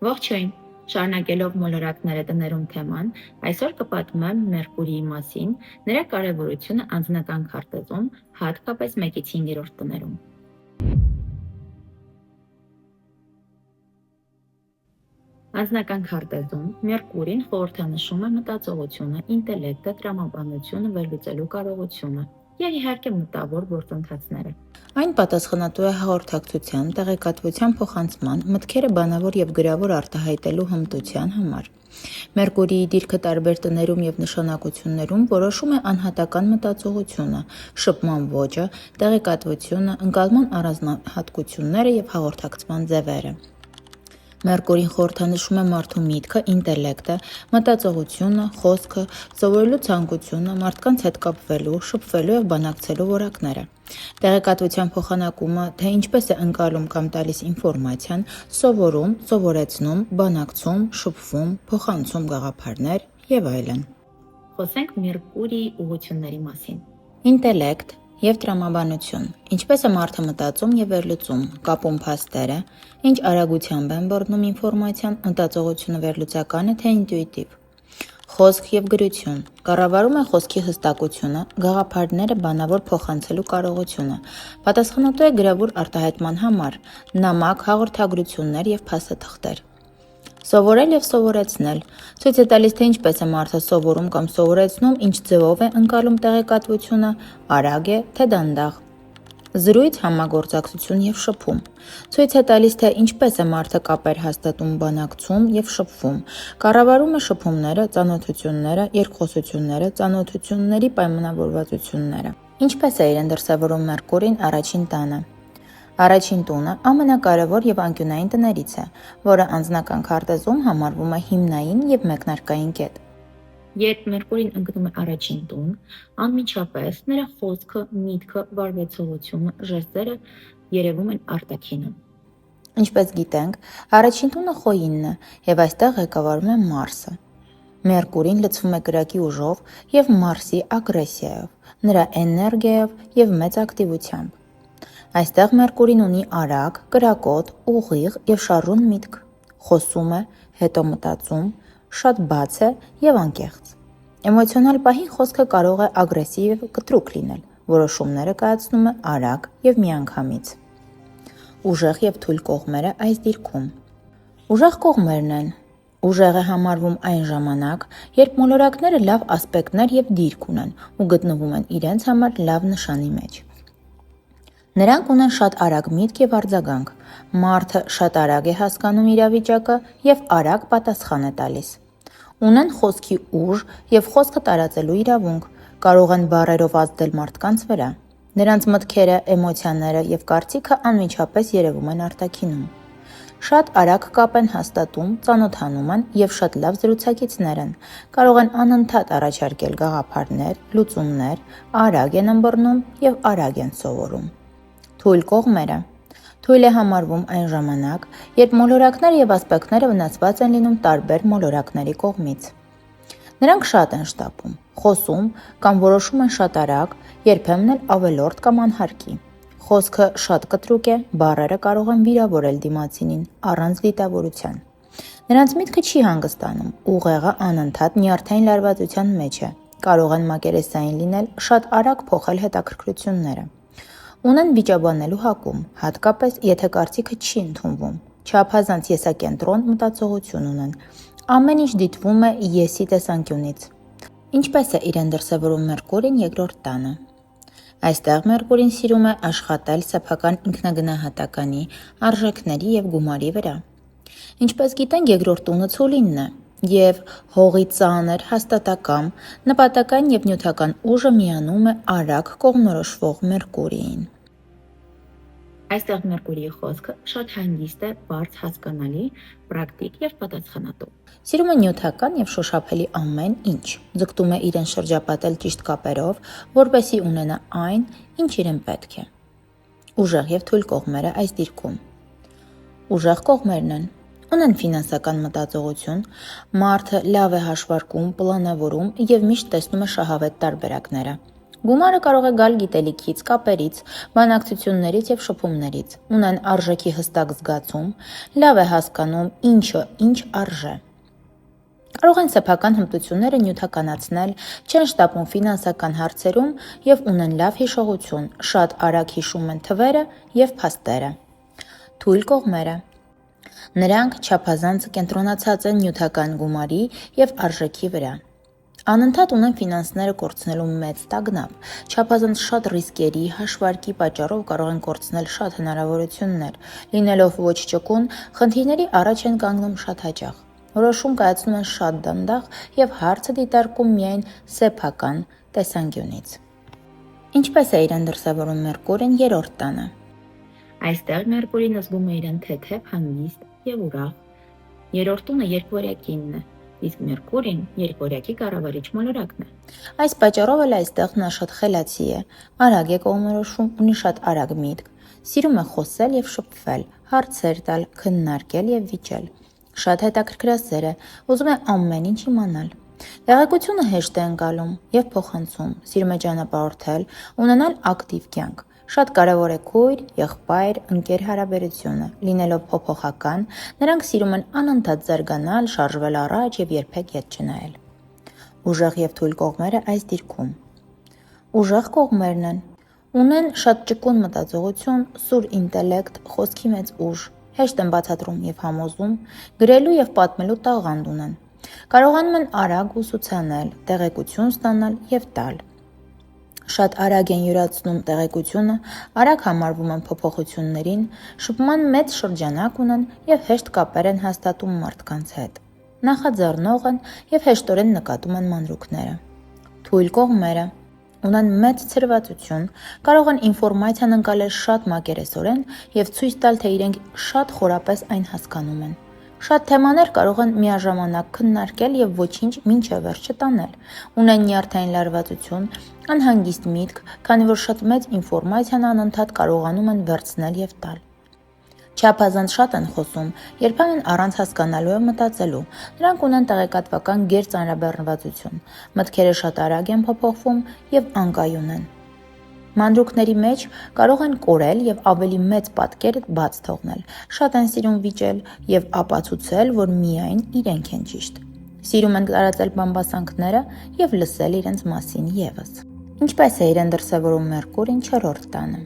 Ողջույն, շարունակելով մոլորակները տներում թեման, այսօր կպատմեմ Մերկուրիի մասին, նրա կարևորությունը անձնական քարտեզում, հատկապես 1-ից 5-րդ տներում։ Անձնական քարտեզում Մերկուրին խորհրդանշում է մտածողությունը, ինտելեկտը, տրամաբանությունը, վերլուծելու կարողությունը և իհարկե մտավոր գործընթացները։ Այն պատասխանատու է հաղորդակցության, տեղեկատվության փոխանցման, մտքերը բանավոր և գրավոր արտահայտելու հմտության համար։ Մերկուրիի դիրքը տարբեր տներում և նշանակություններում որոշում է անհատական մտածողությունը, շփման ոճը, տեղեկատվությունը, ընկալման առանձնահատկությունները և հաղորդակցման ձևերը։ Մերկուրին խորհրդանշում է մարդու միտքը, ինտելեկտը, մտածողությունը, խոսքը, սովորելու ցանկությունը, մարդկանց հետ կապվելու, շփվելու և բանակցելու որակները։ Տեղեկատվության փոխանակումը, թե ինչպես է ընկալում կամ տալիս ինֆորմացիան, սովորում, սովորեցնում, բանակցում, շփվում, փոխանցում գաղափարներ և այլն։ Խոսենք Մերկուրիի ուղղությունների մասին։ Ինտելեկտ և տրամաբանություն, ինչպես է մարդը մտածում և վերլուծում, կապում փաստերը, ինչ արագությամբ են բռնում ինֆորմացիան, մտածողությունը վերլուծական է թե ինտուիտիվ։ Խոսք և գրություն, կառավարում է խոսքի հստակությունը, գաղափարները բանավոր փոխանցելու կարողությունը, պատասխանատու է գրավոր արտահայտման համար, նամակ, հաղորդագրություններ և փաստաթղթեր։ Սովորել և սովորեցնել, ցույց է տալիս, թե ինչպես է մարդը սովորում կամ սովորեցնում, ինչ ձևով է ընկալում տեղեկատվությունը, արագ է, թե դանդաղ։ Զրույց, համագործակցություն և շփում, ցույց է տալիս, թե ինչպես է մարդը կապեր հաստատում, բանակցում և շփվում, կառավարում է շփումները, ծանոթությունները, երկխոսությունները, ծանոթությունների պայմանավորվածությունները։ Ինչպես է իրեն դրսևորում Մերկուրին առաջին տանը։ Առաջին տունը ամենակարևոր և անկյունային տներից է, որը անձնական քարտեզում համարվում է հիմնային և մեկնարկային կետ։ Երբ Մերկուրին ընկնում է առաջին տուն, անմիջապես նրա խոսքը, միտքը, վարվեցողությունը, ժեստերը երևում են արտաքինում։ Ինչպես գիտենք, առաջին տունը խոյինն է և այստեղ ղեկավարում է Մարսը։ Մերկուրին լցվում է կրակի ուժով և Մարսի ագրեսիայով, նրա էներգիայով և մեծ ակտիվությամբ։ Այստեղ Մերկուրին ունի արագ, կրակոտ, ուղիղ և շարժուն միտք, խոսում է, հետո մտածում, շատ բաց է և անկեղծ։ Էմոցիոնալ պահին խոսքը կարող է ագրեսիվ և կտրուկ լինել, որոշումները կայացնում է արագ և միանգամից։ Ուժեղ և թույլ կողմերը այս դիրքում։ Ուժեղ կողմերն են։ Ուժեղ է համարվում այն ժամանակ, երբ մոլորակները լավ ասպեկտներ և դիրք ունեն ու գտնվում են իրենց համար լավ նշանի մեջ։ Նրանք ունեն շատ արագ միտք և արձագանք, մարդը շատ արագ է հասկանում իրավիճակը և արագ պատասխան է տալիս։ Ունեն խոսքի ուժ և խոսքը տարածելու իրավունք, կարող են բառերով ազդել մարդկանց վրա։ Նրանց մտքերը, էմոցիաները և կարծիքը անմիջապես երևում են արտաքինում։ Շատ արագ կապ են հաստատում, ծանոթանում են և շատ լավ զրուցակիցներ են, կարող են անընդհատ առաջարկել գաղափարներ, լուծումներ, արագ են ըմբռնում և արագ են սովորում։ Թույլ կողմերը։ Թույլ է համարվում այն ժամանակ, երբ մոլորակները և ասպեկտները վնասված են լինում տարբեր մոլորակների կողմից։ Նրանք շատ են շտապում, խոսում կամ որոշում են շատ արագ, երբեմն էլ ավելորդ կամ անհարկի։ Խոսքը շատ կտրուկ է, բառերը կարող են վիրավորել դիմացինին, առանց դիտավորության։ Նրանց միտքը չի հանգստանում, ուղեղը անընդհատ նյարդային լարվածության մեջ է, կարող են մակերեսային լինել, շատ արագ փոխել հետաքրքրությունները։ Ունեն վիճաբանելու հակում, հատկապես եթե կարծիքը չի ընդունվում, չափազանց եսակենտրոն մտածողություն ունեն, ամեն ինչ դիտվում է եսի տեսանկյունից։ Ինչպես է իրեն դրսևորում Մերկուրին երկրորդ տանը։ Այստեղ Մերկուրին սիրում է աշխատել սեփական ինքնագնահատականի, արժեքների և գումարի վրա։ Ինչպես գիտենք, երկրորդ տունը ցուլինն է, և հողի ծանր, հաստատակամ, նպատակային և նյութական ուժը միանում է արագ կողմնորոշվող Մերկուրիին։ Այստեղ Մերկուրիի խոսքը շատ հանգիստ է, բարձ, հասկանալի, պրակտիկ և պատասխանատու։ Սիրում է նյութական և շոշափելի ամեն ինչ, ձգտում է իրեն շրջապատել ճիշտ կապերով, որպեսզի ունենա այն, ինչ իրեն պետք է։ Ուժեղ և թույլ կողմերը այս դիրքում։ Ուժեղ կողմերն են։ Ունեն ֆինանսական մտածողություն, մարդը լավ է հաշվարկում, պլանավորում և միշտ տեսնում է շահավետ տարբերակները։ Գումարը կարող է գալ գիտելիքից, կապերից, բանակցություններից եւ շփումներից, ունեն արժեքի հստակ զգացում, լավ է հասկանում ինչը ինչ արժե։ Կարող են սեփական հմտությունները նյութականացնել, չեն շտապում ֆինանսական հարցերում եւ ունեն լավ հիշողություն, շատ արագ հիշում են թվերը եւ փաստերը։ Թույլ կողմերը։ Նրանք չափազանց կենտրոնացած են նյութական գումարի եւ արժեքի վրա։ Անընդհատ ունեն ֆինանսները կորցնելու մեծ տագնապ, չափազանց շատ ռիսկերի, հաշվարկի պատճառով կարող են կորցնել շատ հնարավորություններ, լինելով ոչ ճկուն, խնդիրների առաջ են կանգնում շատ հաճախ, որոշում կայացնում են շատ դանդաղ եւ հարցը դիտարկում միայն սեփական տեսանկյունից։ Ինչպես է իրեն դրսևորում Մերկուրին երրորդ տանը։ Այստեղ Մերկուրին զգում է իրեն թեթև, հանգիստ եւ ուրախ։ Երրորդ տունը երկվորյակինն է, իսկ Մերկուրին երկվորյակի կառավարիչ մոլորակն է։ Այս պատճառով էլ այստեղ նա շատ խելացի է, արագ է կողմնորոշում, ունի շատ արագ միտք, սիրում է խոսել եւ շփվել, հարցեր տալ, քննարկել եւ վիճել։ Շատ հետաքրքրասեր է, ուզում է ամեն ինչ իմանալ։ Տեղեկությունը հեշտ է ընկալում եւ փոխանցում, սիրում է ճանապարհորդել, ունենալ ակտիվ կյանք։ Շատ կարևոր է քույր, եղբայր, ընկեր հարաբերությունը, լինելով փոփոխական, նրանք սիրում են անընդհատ զարգանալ, շարժվել առաջ եւ երբեք ետ չնայել։ Ուժեղ եւ թույլ կողմերը այս դիրքում։ Ուժեղ կողմերն են։ Ունեն շատ ճկուն մտածողություն, սուր ինտելեկտ, խոսքի մեծ ուժ, հեշտ են բացատրում եւ համոզում, գրելու եւ պատմելու տաղանդ ունեն։ Կարողանում են արագ ուսուցանել, տեղեկություն ստանալ եւ տալ։ Շատ արագ են յուրացնում տեղեկությունը, արագ համարվում են փոփոխություններին, շփման մեծ շրջանակ ունեն եւ հեշտ կապեր են հաստատում մարդկանց հետ։ Նախաձեռնող են եւ հեշտորեն նկատում են մանրուքները։ Թույլ կողմերը ունեն մեծ ցրվածություն, կարող են ինֆորմացիան ընկալել շատ մակերեսորեն եւ ցույց տալ, թե իրենք շատ խորապես այն հասկանում են։ Շատ թեմաներ կարող են միաժամանակ քննարկել եւ ոչինչ մինչեւ վերջը տանել։ Ունեն նյարդային լարվածություն, անհանգիստ միտք, քանի որ շատ մեծ ինֆորմացիան անընդհատ կարողանում են վերցնել եւ տալ։ Չափազանց շատ են խոսում, երբեմն առանց հասկանալու եւ մտածելու։ Նրանք ունեն տեղեկատվական գերծանրաբեռնվածություն, մտքերը շատ արագ են փոփոխվում եւ անկայուն են։ Մանրուքների մեջ կարող են կորել եւ ավելի մեծ պատկեր բաց թողնել։ Շատ են սիրում վիճել եւ ապացուցել, որ միայն իրենք են ճիշտ։ Սիրում են տարածել բամբասանքները եւ լսել իրենց մասին եւս։ Ինչպես է իրեն դրսևորում Մերկուրին չորրորդ տանը։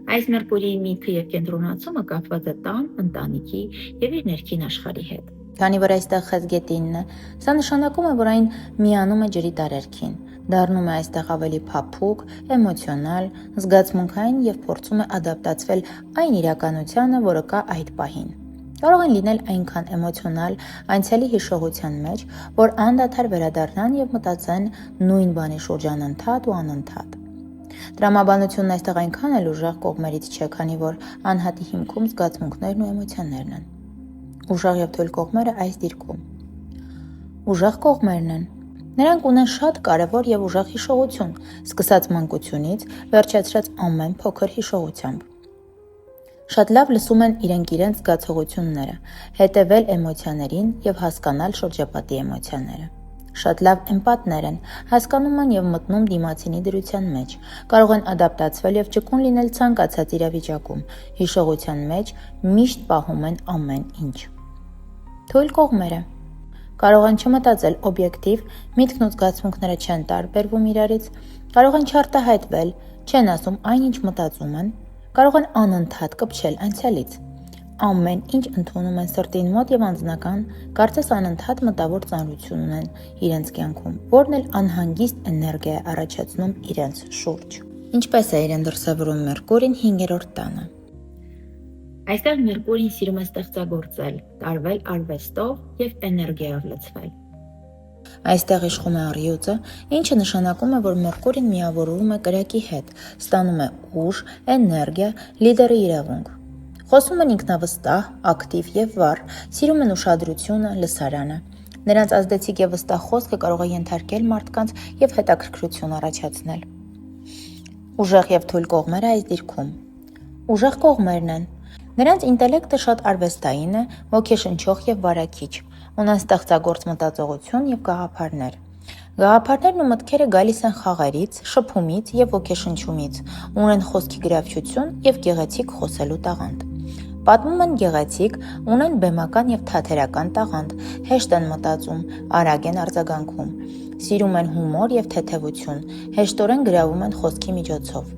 Այս Մերկուրիի միտքը եւ կենտրոնացումը կապված է տան, ընտանիքի եւ իր ներքին աշխարհի հետ։ Քանի որ այստեղ խեցգետինն է, սա նշանակում է, որ այն միանում է ջրի տարերքին, դառնում է այստեղ ավելի փափուկ, էմոցիոնալ, զգացմունքային եւ փորձում է ադապտացվել այն իրականությանը, որը կա այդ պահին։ Կարող են լինել այնքան էմոցիոնալ, անցյալի հիշողության մեջ, որ անդադար վերադառնան եւ մտածեն նույն բանի շուրջ անընդհատ ու անընդհատ։ Տրամաբանությունն այստեղ այնքան էլ ուժեղ կողմերից չէ, քանի որ անհատի հիմքում զգացմունքներն ու էմոցիաներն են։ Ուժեղ եւ թույլ կողմերը այս դիրքում։ Ուժեղ կողմերն են։ Նրանք ունեն շատ կարևոր եւ ուժեղ հիշողություն, սկսած մանկությունից, վերջացրած ամեն փոքր հիշողությամբ։ Շատ լավ լսում են իրենց զգացողությունները, հետևել էմոցիաներին եւ հասկանալ շրջապատի էմոցիաները։ Շատ լավ էմպաթներ են, հասկանում են եւ մտնում դիմացինի դրության մեջ, կարող են ադապտացվել եւ ճկուն լինել ցանկացած իրավիճակում, հիշողության մեջ միշտ պահում են ամեն ինչ։ Թույլ կողմերը կարող են չմտածել օբյեկտիվ, միտքն ու զգացմունքները չեն տարբերվում իրարից, կարող են չարտահայտվել, չեն ասում այն, ինչ մտածում են, կարող են անընդհատ կպչել անցյալից։ Ամեն ինչ ընդունում են սրտին մոտ եւ անձնական, կարծես անընդհատ մտավոր ծանրություն ունեն իրենց կյանքում, որն էլ անհանգիստ էներգիա է առաջացնում իրենց շուրջ։ Ինչպես է իրեն դրսևորում Մերկուրին 5-րդ տանը։ Այստեղ Մերկուրին սիրում է ստեղծագործել, տարվել արվեստով եւ էներգիայով լցվել։ Այստեղ իշխում է առյուծը, ինչը նշանակում է, որ Մերկուրին միավորվում է կրակի հետ, ստանում է ուժ, էներգիա, լիդերի իրավունք։ Խոսում են ինքնավստահ, ակտիվ եւ վառ, սիրում են ուշադրությունը, լսարանը։ Նրանց ազդեցիկ եւ վստահ խոսքը կարող է ենթարկել մարդկանց եւ հետաքրքրություն առաջացնել։ Ուժեղ եւ թույլ կողմերը այս դիրքում։ Ուժեղ կողմերն են։ Նրանց ինտելեկտը շատ արվեստային է, ոգեշնչող եւ վարակիչ, ունեն ստեղծագործ մտածողություն եւ գաղափարներ։ Գաղափարներն ու մտքերը գալիս են խաղերից, շփումից և ոգեշնչումից, ունեն խոսքի գրավչություն և գեղեցիկ խոսելու տաղանդ։ Պատմում են գեղեցիկ, ունեն բեմական և թատերական տաղանդ, հեշտ են մտածում, արագ են արձագանքում, սիրում են հումոր և թեթևություն, հեշտորեն գրավում են խոսքի միջոցով։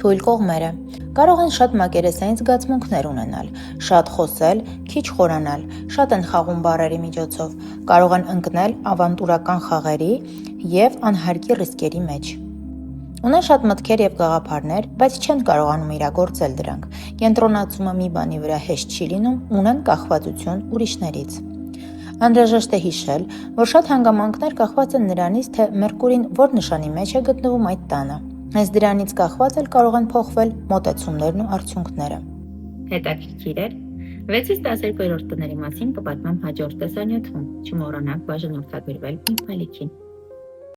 Թույլ կողմերը կարող են շատ մակերեսային զգացմունքներ ունենալ, շատ խոսել, քիչ խորանալ, շատ են խաղում բառերի միջոցով, կարող են ընկնել ավանտուրական խաղերի և անհարկի ռիսկերի մեջ։ Ունեն շատ մտքեր և գաղափարներ, բայց չեն կարողանում իրագործել դրանք, կենտրոնացումը մի բանի վրա հեշտ չի լինում, ունեն կախվածություն ուրիշներից։ Անհրաժեշտ է հիշել, որ շատ հանգամանքներ կախված են նրանից, թե Մերկուրին որ նշանի մեջ է գտնվում այդ տանը։ Հենց դրանից կախված էլ կարող են փոխվել մոտեցումներն ու արդյունքները։ Հետաքրքիր էր։ 6-ից 12-րդ տների մասին կպատմեմ հաջորդ տեսանյութում։ Չմոռանաք բաժանորդագրվել իմ ալիքին։